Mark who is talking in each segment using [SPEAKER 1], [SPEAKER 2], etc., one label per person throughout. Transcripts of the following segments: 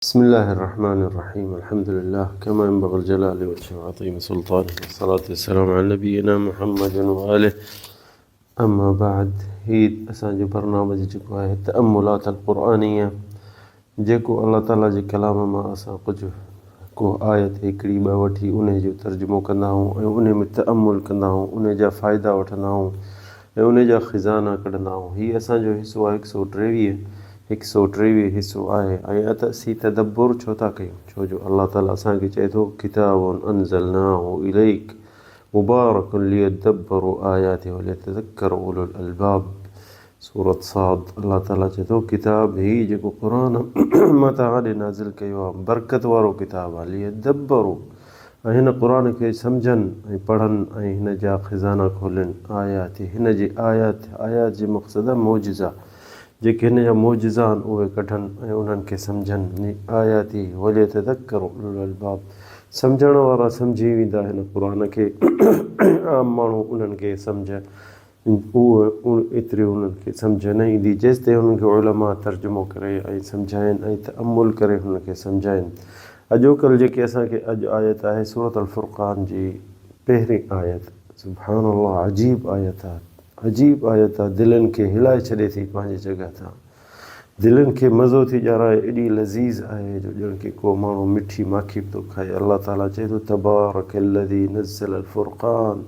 [SPEAKER 1] بسم الله الرحمن الرحيم الحمد لله كما ينبغي الجلال وجه عظيم سلطانه والصلاة والسلام على نبينا محمد وآله أما بعد هي असांजो برنامج जेको आहे तअम्मुलात القرآنية जेको अल्लाह ताला जे कलाम मां असां को आयत हिकिड़ी ॿ वठी उन जो तर्जुमो कंदा आहियूं ऐं उन में तअम्मुल कंदा आहियूं उन जा फ़ाइदा वठंदा आहियूं ऐं उन जा ख़ज़ाना कढंदा आहियूं। हीअ असांजो हिसो आहे 123 हिसो आहे ऐं असीं तदब्बुर छो था कयूं छो जो अल्लाह ताला असांखे चए थो किताबुन अंज़लनाहु इलैक मुबारकुन लियदब्बरु आयातिहि वलियतज़क्कर उलुल अलबाब। सूरत साद अल्लाह ताला चए थो किताब ही जेको क़ुरान मां तव्हां ॾे नाज़िल कयो आहे बरकत वारो किताब आहे लियदब्बरु ऐं हिन क़ुरान खे सम्झनि ऐं पढ़नि ऐं हिन जा ख़ज़ाना खोलनि आयाति हिन जी आयात जे मक़सदु आहे मौजिज़ा जेके हिन जा मौजिज़ा आहिनि उहे कढनि ऐं उन्हनि खे सम्झनि आयाति वलियतज़क्कर उलुल अलबाब। सम्झण वारा सम्झी वेंदा हिन क़ुरान खे आम माण्हू उन्हनि खे सम्झ एतिरी उन्हनि खे सम्झ न ईंदी जेसि ताईं उन्हनि खे उलमा तर्जुमो करे ऐं सम्झाइनि ऐं तअम्मुल करे हुनखे सम्झाइनि। अॼोकल्ह जेके असांखे अॼु आयत आहे सूरत अल फुरक़ान जी पहिरीं आयत सुभानअल्लाह अजीब आयत आहे दिलनि खे हिलाए छॾे थी पंहिंजी जॻह तां दिलनि खे मज़ो थी ॾियाराए एॾी लज़ीज़ आहे जो ॼण की को माण्हू मिठी माखी थो खाए। अल्लाह ताला चए थो तबारकल्लज़ी नज़्ज़ल अल फुरक़ान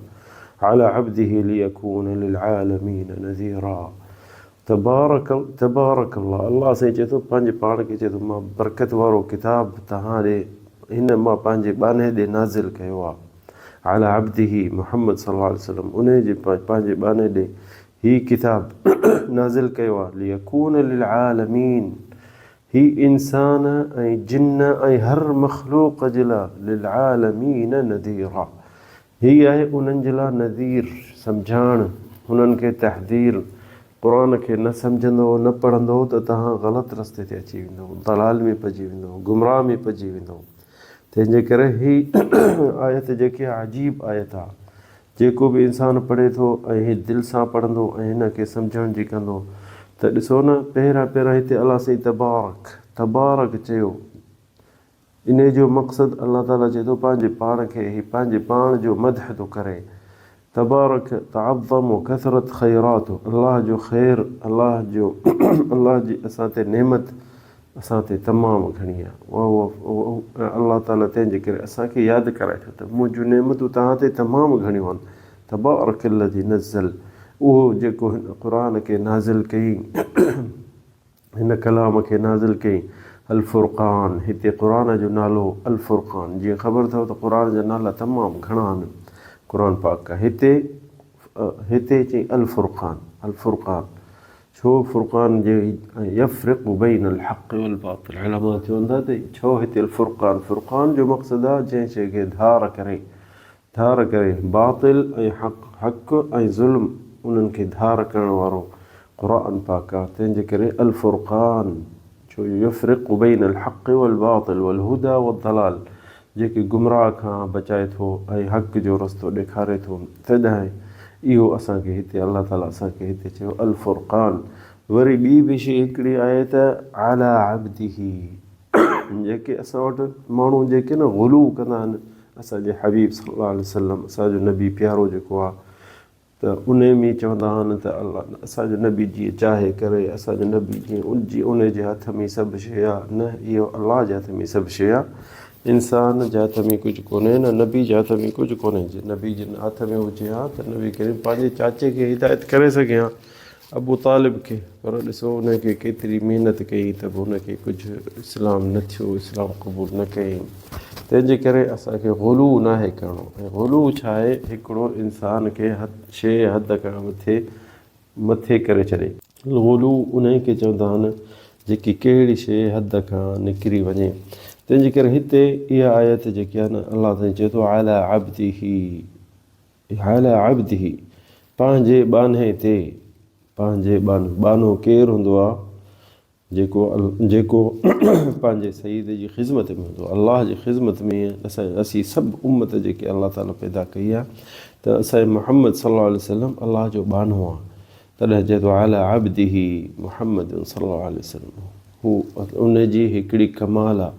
[SPEAKER 1] अला अब्दिही लियकून लिलआलमीन नज़ीरा। तबारकल्लाह अल्लाह साईं चए थो पंहिंजे पाण खे चए थो मां बरकत वारो किताब तव्हां ॾे हिन मां पंहिंजे बाने ॾे नाज़िल कयो आहे अला अब्दिही मुहम्मद सल्लल्लाहु अलैहि वसल्लम उन जे पंहिंजे बाने ॾे ही किताब नाज़िल कयो आहे लियकून लिलआलमीन ही इंसान ऐं जिन्न ऐं हर मख़लूक़ जे लाइ लिलआलमीन नज़ीरा ही आहे उन्हनि जे लाइ नज़ीर सम्झाइण हुननि खे तहदीर। क़ुरान खे न सम्झंदो न पढ़ंदो त तव्हां ग़लति रस्ते ते अची वेंदो दलाल में पइजी वेंदो गुमराह में पइजी वेंदो। तंहिंजे करे ही आयत जेकी अजीब आयत आहे जेको बि इंसानु पढ़े थो ऐं दिलि सां पढ़ंदो ऐं हिन खे सम्झण जी कंदो त ॾिसो न पहिरियां हिते अल्लाह साईं तबारक चयो इन जो मक़सदु अल्लाह ताला चए थो पंहिंजे पाण खे ही पंहिंजे पाण जो मदह थो करे तबारक तअज़्ज़म कसरत ख़ैरात अल्लाह जो ख़ैर अल्लाह जी असां ते नेमत असां ते तमामु घणी आहे अल्लाह ताला तंहिंजे करे असांखे यादि कराए थो त मुंहिंजूं नेमतूं तव्हां ते तमामु घणियूं आहिनि। तबारकल्लज़ी नज़्ज़ल उहो जेको हिन क़ुरान खे नाज़िल कई हिन कलाम खे नाज़िल कई अल फुरक़ान हिते क़ुरान जो नालो अल फुरक़ान जीअं ख़बर अथव त क़ुरान जा नाला तमामु घणा आहिनि क़ुरान पाक का हिते चई अल फुरक़ान छो फुरक़ान जे यफ़्रिक़ु बैन अल हक़ वल बातिल उलमा चवंदा त छो हिते अल फुरक़ान जो मक़सदु आहे जंहिं शइ खे धार करे बातिल ऐं हक़ ऐं ज़ुल्म उन्हनि खे धार करण वारो क़ुरान पाक आहे। तंहिंजे करे अल फुरक़ान छो यफ़्रिक़ु बैन अल हक़ वल बातिल वल हुदा वल दलाल जेके गुमराह खां बचाए थो ऐं हक़ जो रस्तो ॾेखारे थो तॾहिं इहो असांखे हिते अल्लाह ताला असांखे हिते चयो अल फुरक़ान। वरी ॿी बि शइ हिकिड़ी आहे त अला अब्दिही जेके असां वटि माण्हू जेके न ग़ुलू कंदा आहिनि असांजे हबीब सल्लल्लाहु अलैहि वसल्लम असांजो नबी प्यारो जेको आहे त उन में चवंदा आहिनि त अल्लाह असांजो नबी जीअं चाहे करे असांजो नबी जीअं उन जे हथ में सभु शइ आहे न इहो अल्लाह जे हथ में सभु शइ आहे इंसान जे हथ में कुझु कोन्हे न नबी जे हथ में कुझु कोन्हे जे नबी जे हथ में हुजे हा त नबी करे पंहिंजे चाचे खे हिदायत करे सघे हा अबू तालिब खे पर ॾिसो उनखे केतिरी महिनत कई त बि हुनखे कुझु इस्लाम न थियो इस्लाम क़बूल न कई। तंहिंजे करे असांखे ग़ुलू नाहे करिणो ऐं ग़ुलू छा आहे हिकिड़ो इंसान खे शइ हद खां मथे करे छॾे ग़ुलू उन खे चवंदा आहिनि जेकी कहिड़ी शइ हद खां निकिरी वञे। तंहिंजे करे हिते इहा आयत जेकी आहे न अल्लाह साईं चए थो अला अब्दिही पंहिंजे बाने ते पंहिंजे बानो केरु हूंदो आहे जेको पंहिंजे सईद जी ख़िदमत में हूंदो अल्लाह जी ख़िदमत में असीं सभु उम्मत जेके अल्लाह ताला पैदा कई आहे त असांजे मुहम्मद सल्लल्लाहु अलैहि वसल्लम अल्लाह जो बानो आहे तॾहिं चए थो अला अब्दिही मुहम्मद सल्लल्लाहु अलैहि वसल्लम हू उन जी हिकिड़ी कमाल आहे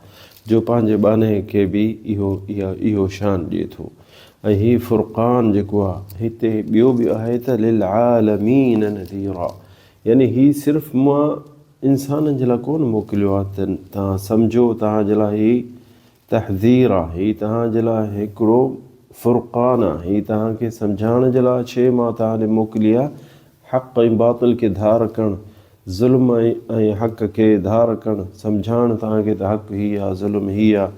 [SPEAKER 1] जो पंहिंजे बाने खे बि इहो शान ॾिए थो। ऐं हीउ फ़ुरक़ान जेको आहे हिते ॿियो बि आहे त लिल आलमीन नज़ीरा, यानी हीउ सिर्फ़ु मां इंसाननि जे लाइ कोन मोकिलियो आहे त तव्हां सम्झो, तव्हांजे लाइ हीउ तहज़ीर आहे, हीउ तव्हांजे लाइ हिकिड़ो फ़ुरक़ान आहे, हीउ तव्हांखे सम्झाइण जे लाइ शइ मां तव्हां ॾे मोकिली आहे। हक़ ऐं बातिल खे धार करणु, ज़ुल्म ऐं हक़ खे धार करणु, सम्झाइणु तव्हांखे त हक़ हीअ आहे, ज़ुल्म हीअ आहे,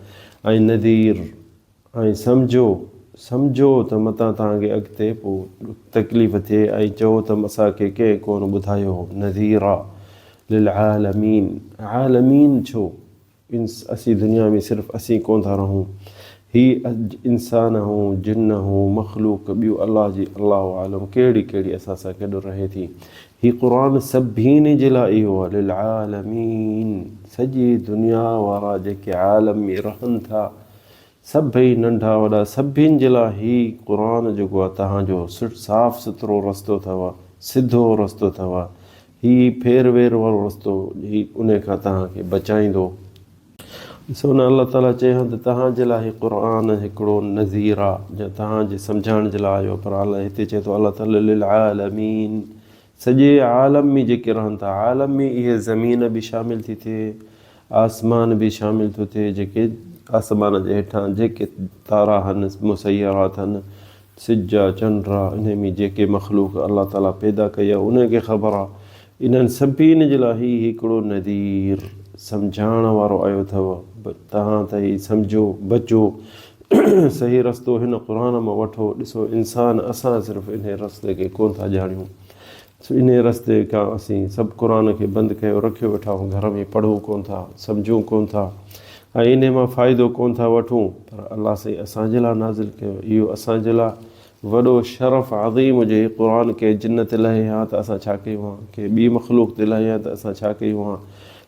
[SPEAKER 1] ऐं नदीर, ऐं सम्झो त मतां तव्हांखे अॻिते पोइ तकलीफ़ थिए ऐं चओ त असांखे कंहिं कोन ॿुधायो। नज़ीर आहे लिल आलमीन, आलमीन छो असीं दुनिया में सिर्फ़ु असीं कोन था रहूं, हीअ इंसान हूं, जिन हूं, मख़लूक ॿियूं अलाह जी अलाह आलम कहिड़ी असां सां गॾु रहे थी। हीउ क़ुर सभिनी जे लाइ इहो आहे लिल आलमीन, सॼी दुनिया वारा जेके आलम में रहनि था, सभई नंढा वॾा सभिनि जे लाइ हीउ क़ुर जेको आहे तव्हांजो साफ़ु सुथिरो रस्तो अथव, सिधो रस्तो अथव, हीउ फेर वेर वारो रस्तो, हीउ उन खां तव्हांखे बचाईंदो। ॾिसो न, अलाह ताला चयो त तव्हांजे लाइ हीउ क़ुर हिकिड़ो नज़ीर आहे जो तव्हांजे सम्झाइण जे लाइ आयो, पर अलाह हिते चए थो अलाह ताला लिल आलमीन, सॼे आलम में जेके रहनि था, आलम में इहे ज़मीन बि शामिल थी थिए, आसमान बि शामिल थो थिए, जेके आसमान जे हेठां जेके तारा आहिनि, मुसैयरात आहिनि, सिज चंड, इन में जेके मख़लूक अलाह ताला पैदा कई आहे उनखे ख़बर आहे। इन्हनि सभिनी जे लाइ हीउ हिकिड़ो नदीर सम्झाइण वारो आयो अथव, तव्हां त हीउ सम्झो, बचो, सही रस्तो हिन क़ुर मां वठो। ॾिसो इंसान, असां सिर्फ़ु इन रस्ते खे कोन था ॼाणियूं, इन रस्ते खां असीं सभु क़ुर खे बंदि कयो रखियो वेठा आहियूं, घर में पढ़ूं कोन था, सम्झूं कोन था, ऐं इन मां फ़ाइदो कोन था वठूं, पर अलाह साईं असांजे लाइ नाज़िल कयो। इहो असांजे लाइ वॾो शरफ़ अज़ीम हुजे। क़ुर के जिन ते लहे हा त असां छा कयूं हा, के ॿी मख़लूक ते लहे हा त असां छा कयूं हा,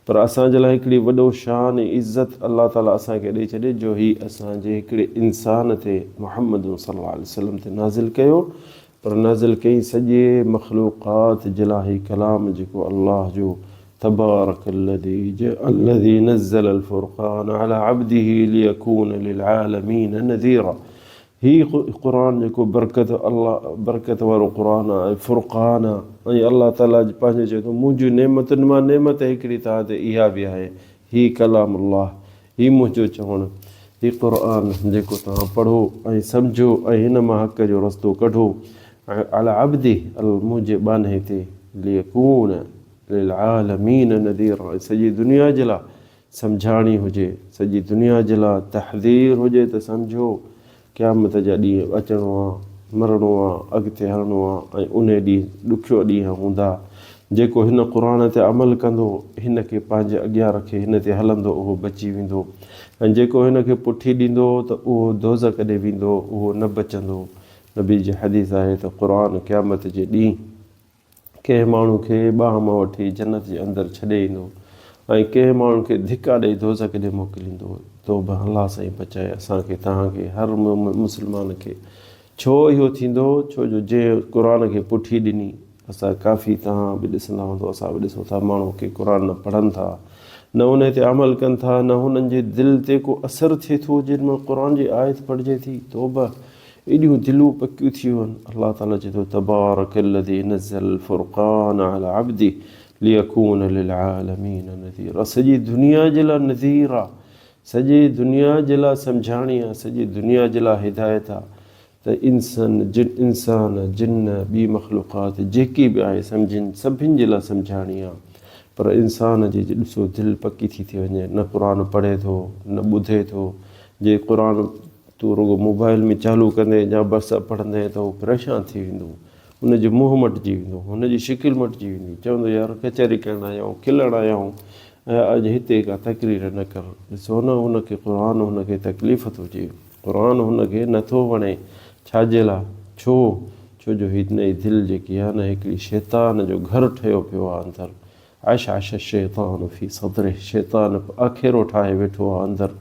[SPEAKER 1] पर असांजे लाइ हिकिड़ी वॾो शान ऐं इज़त अलाह ताला असांखे ॾेई छॾे जो हीउ असांजे हिकिड़े इंसान ते मुहम्मद सल्लल्लाहु अलैहि वसल्लम ते नाज़िल कयो, पर नाज़िल कई सॼे मख़लूक़ात जे लाइ। हीउ कलाम जेको अलाह जो तबारकल्लज़ी नज़्ज़ल फ़ुरक़ान अला अब्दिही लियकून लिलआलमीन नज़ीरा, हीउ क़ुर जेको बरकत वारो क़ुर आहे, फ़ुरक़ान आहे, ऐं अलाह ताला पंहिंजो चए थो मुंहिंजियूं नेमतुनि मां नेमत हिकिड़ी तव्हां ते इहा बि आहे, हीउ कलाम अल्लाह, हीउ मुंहिंजो चवणु, हीउ क़ुर जेको तव्हां पढ़ो ऐं सम्झो ऐं हिन मां हक़ जो रस्तो कढो। अला अब्दी, मुंहिंजे बाने ते, लियकून लिलआलमीन नज़ीरा, सॼी दुनिया जे लाइ सम्झाणी हुजे, सॼी दुनिया जे लाइ तहज़ीर हुजे त सम्झो क़यामत जा ॾींहं अचिणो आहे, मरणो आहे, अॻिते हलणो आहे, ऐं उन ॾींहुं ॾुखियो ॾींहं हूंदा। जेको हिन क़ुर ते अमल कंदो, हिन खे पंहिंजे अॻियां रखे हिन ते हलंदो, उहो बची वेंदो, ऐं जेको हिन खे पुठी ॾींदो त उहो दोज़ख ॾे वेंदो, उहो न बचंदो। नबी जी हदीस आहे त क़ुर क़यामत जे ॾींहुं कंहिं माण्हू खे ॿाह मां वठी जन्नत जे अंदरि छॾे ईंदो, ऐं कंहिं माण्हू खे धिका ॾेई दोज़ख ॾे मोकिलींदो। तौबा, अलाह साईं बचाए असांखे, तव्हांखे, हर मुस्लमान खे। छो इहो थींदो? छो जो जंहिं क़ुर खे पुठी ॾिनी, असां काफ़ी, तव्हां बि ॾिसंदा हूंदो, असां बि ॾिसूं था, माण्हू खे क़ुर न पढ़नि था, न उन ते अमल कनि था, न हुननि जे दिलि ते को असरु थिए थो जेॾी महिल क़ुर जी आयत पढ़िजे थी। तौबा, एॾियूं दिलूं पकियूं थी वञनि। अलाह ताला चए थो तबारकल्लज़ी नज़्ज़ल फ़ुरक़ान अला अब्दी लियकून लिलआलमीन नज़ीरा, सॼी दुनिया जे लाइ नज़ीर आहे, सॼी दुनिया जे लाइ सम्झाणी आहे, सॼी दुनिया जे लाइ हिदायत आहे त इंसान जिन ॿी मख़लूक़ात जेकी बि आहे सम्झनि, सभिनि जे लाइ सम्झाणी आहे। पर इंसान जी ॾिसो दिलि पकी थी वञे, न क़ुर पढ़े थो, न ॿुधे थो। जे क़ुर तूं रुगो मोबाइल में चालू कंदे या बसि पढ़ंदे त उहो परेशान थी वेंदो, हुनजो मुंहुं मटिजी वेंदो, हुनजी शिकिल मटिजी वेंदी, चवंदो यार कचहरी करणु आया आहियूं, खिलणु आया आहियूं, ऐं अॼु हिते का तकरीर न कर। ॾिसो न, हुनखे क़ुर हुनखे तकलीफ़ थो अचे, क़ुर हुनखे नथो वणे। छाजे लाइ? छो जो हिन जी दिलि जेकी आहे न, हिकिड़ी शैतान जो घरु ठहियो पियो आहे अंदरि। आश शैतान फ़ी सदरिह, शैतान आखेरो ठाहे वेठो आहे अंदरि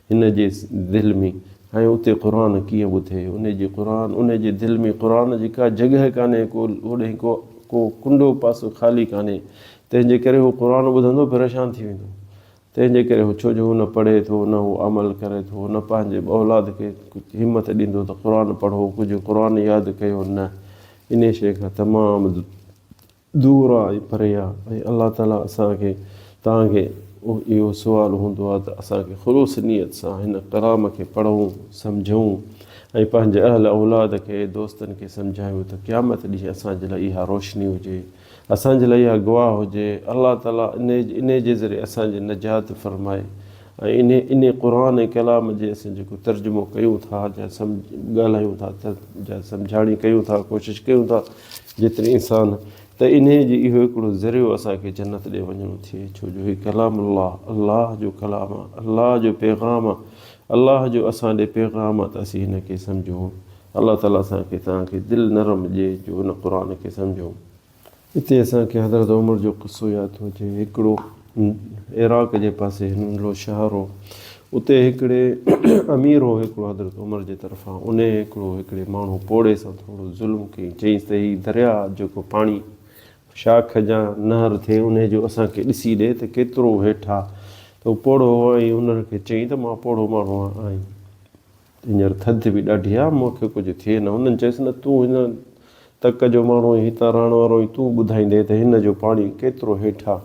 [SPEAKER 1] हिन जे दिलि में, ऐं उते क़ुर कीअं ॿुधे? उन जे दिलि में क़ुर जी का जॻह कान्हे, को कुंडो पासो ख़ाली कान्हे तंहिंजे करे हू क़ुर ॿुधंदो परेशान थी वेंदो। तंहिंजे करे हू छो जो हू न पढ़े थो, न हू अमल करे थो, न पंहिंजे औलाद खे कुझु हिमत ॾींदो त क़ुर पढ़ो, कुझु क़ुर यादि कयो, न इन शइ खां तमामु दूर आहे ऐं परे आहे। ऐं अलाह ताला असांखे तव्हांखे इहो सुवालु हूंदो आहे त असांखे ख़ुलूस नियत सां हिन कलाम खे पढ़ूं, सम्झूं ऐं पंहिंजे अहल औलाद खे, दोस्तनि खे सम्झायूं त क़यामत ॾींहुं असांजे लाइ इहा रोशनी हुजे, असांजे लाइ इहा गवाह हुजे। अलाह ताला इन जे ज़रिए असांजी निजात फ़रमाए ऐं इन क़ुर ऐं कलाम जे असां जेको तर्जुमो कयूं था, या ॻाल्हायूं था, या सम्झाणी कयूं था, कोशिशि कयूं था जेतिरी इंसान, त इन जी इहो हिकिड़ो ज़रियो असांखे जन्नत ॾे वञिणो थिए। छो जो हीउ कलाम अलाह जो कलाम आहे, अलाह जो पैगाम आहे, अलाह जो असां ॾे पैगाम आहे त असीं हिन खे सम्झूं। अलाह ताला असांखे तव्हांखे दिलि नरम ॾिए जो हुन क़ुर खे सम्झूं। हिते असांखे हज़रत उमर जो क़िसो यादि थो अचे। हिकिड़ो इराक़ जे पासे नंढिड़ो शहर हो, उते हिकिड़े अमीर हो हिकिड़ो हज़रत उमर जे तरफ़ां। उन हिकिड़े माण्हू पोड़े सां थोरो ज़ुल्म कई, चईंसि त हीउ दरिया जेको पाणी शाख जा नहर थिए उन जो असांखे ॾिसी ॾे त केतिरो हेठि आहे। त उहो पोड़ो हो ऐं उनखे चई त मां पोड़ो माण्हू आहियां, हींअर थधि बि ॾाढी आहे, मूंखे कुझु थिए न। उन्हनि चयसि न, तूं हिन तक जो माण्हू, हितां रहण वारो, तूं ॿुधाईंदे त हिन जो पाणी केतिरो हेठि आहे।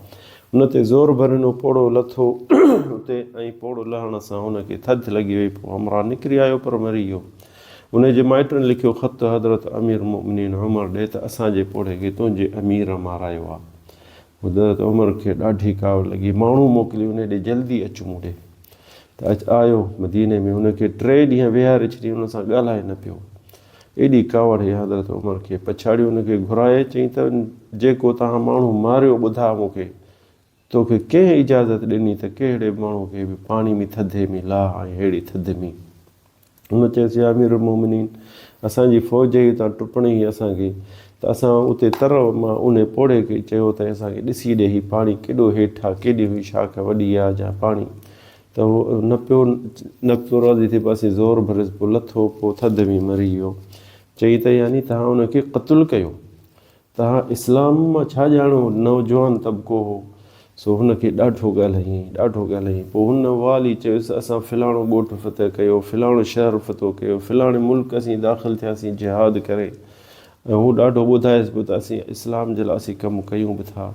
[SPEAKER 1] उन ते ज़ोर भरिनो पोड़ो लथो उते, ऐं पोड़ो लहण सां हुनखे थधि लॻी वई। पोइ हमरा निकिरी आयो पर मरी वियो। उनजे माइटनि लिखियो ख़त हज़रत अमीर मोमिनीन उमर ॾे त असांजे पोड़े खे तुंहिंजे अमीर मारायो आहे। हज़रत उमर खे ॾाढी काव लॻी, माण्हू मोकिली उन ॾे जल्दी अचु मूं ॾे। त आयो मदीने में, हुनखे 3 ॾींहं विहारे छॾी, हुन सां ॻाल्हाए न पियो। एॾी कावड़ हे हज़रत उमर खे। पछाड़ी हुनखे घुराए चई त जेको तव्हां माण्हू मारियो ॿुधा मूंखे, तोखे कंहिं इजाज़त ॾिनी त कहिड़े माण्हू खे बि पाणी में थधे में लाह ऐं अहिड़ी थधि में। हुन चयसि या अमीर मोमिनीन, असांजी फ़ौज जी हितां टुपणी ई असांखे, त असां उते मां उन पोड़े खे चयो त असांखे ॾिसी ॾे हीउ पाणी केॾो हेठि आहे, केॾी हुई शाख वॾी आहे जा पाणी। त उहो न पियो राज़ी थिए, पासे ज़ोर भरियसि, पोइ लथो, पोइ थधि में मरी वियो। चई त यानी तव्हां हुनखे क़तलु कयो, तव्हां इस्लाम मां छा ॼाणो? नौजवान तबिको हो, सो हुनखे ॾाढो ॻाल्हाईं। पोइ हुन वाली चयोसि असां फ़लाणो ॻोठु फ़तह कयो, फ़लाणो शहर फ़तह कयो, फ़लाणे मुल्क असीं दाख़िल थियासीं जिहाद करे। ऐं हू ॾाढो ॿुधाएसि पियो त असीं इस्लाम जे लाइ असीं कमु कयूं बि था।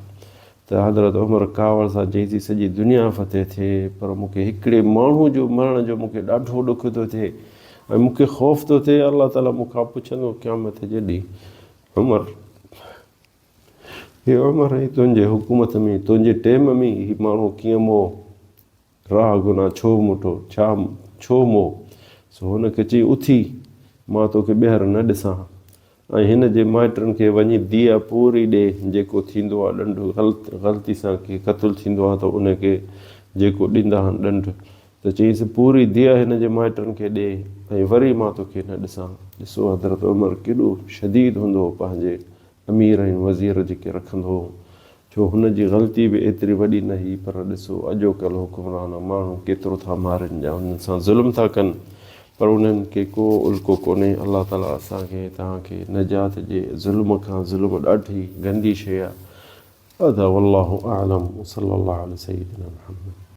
[SPEAKER 1] त हज़रत उमर कावड़ सां चईंसि सॼी दुनिया फ़तह थिए, पर मूंखे हिकिड़े माण्हू जो मरण जो मूंखे ॾाढो ॾुख थो थिए ऐं मूंखे ख़ौफ़ थो थिए, अलाह ताला मूंखां पुछंदो क़यामत जे ॾींहुं, उमर हे उमर, तुंहिंजे हुकूमत में, तुंहिंजे टाइम में हीउ माण्हू कीअं मो राह गुनाह छो मुठो, छो मो? सो हुनखे चई उथी, मां तोखे ॿीहर न ॾिसां। ऐं हिन जे माइटनि खे वञी दिया पूरी ॾे, जेको थींदो आहे ॾंडु, ग़लती सां के क़तलु थींदो आहे त उनखे जेको ॾींदा आहिनि ॾंडु, त चईंसि पूरी दिया हिन जे माइटनि खे ॾे ऐं वरी मां तोखे न ॾिसां। ॾिसो हज़रत उमर केॾो शदीद हूंदो हो पंहिंजे अमीर ऐं वज़ीर जेके रखंदो हो, छो हुनजी ग़लती बि एतिरी वॾी न हुई। पर ॾिसो अॼोकल्ह हुकुमरान माण्हू केतिरो था मारनि, या उन्हनि सां ज़ुल्म था कनि, पर उन्हनि खे को उल्को कोन्हे। अलाह ताला असांखे तव्हांखे निजात ॾिए ज़ुल्म खां। ज़ुल्म ॾाढी गंदी शइ आहे। अदा वल्लाहु आलम, सल्लल्लाहु अलैहि सय्यिदना मुहम्मद।